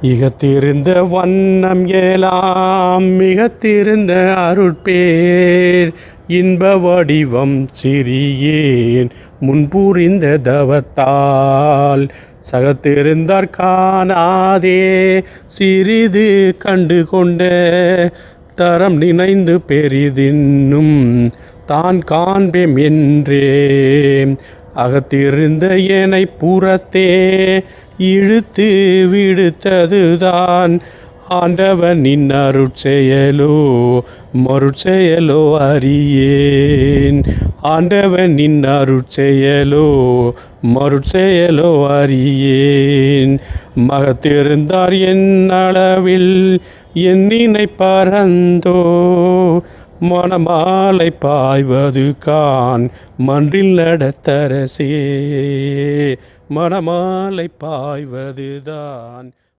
இகத்திருந்த வண்ணம் ஏலாம் மிகத்திருந்த அருட்பேர் இன்ப வடிவம் சிறியேன் முன்புரிந்த தவத்தால் சகத்திருந்தார் காணாதே சிறிது கண்டு கொண்ட தரம் நினைந்து பெரிதின்னும் தான் காண்பேம் என்றே அகத்திருந்த ஏனை புறத்தே இழுத்து விடுத்ததுதான் ஆண்டவனின் அருட்செயலோ மருட்செயலோ அறியேன். ஆண்டவனின் அருட்செயலோ மருட்செயலோ அறியேன். மகத்திருந்தார் என் அளவில் எண்ணினை பறந்தோ மணமாலை பாய்வது கான் மன்றில் நடத்தரசே. மணமாலை பாய்வதுதான்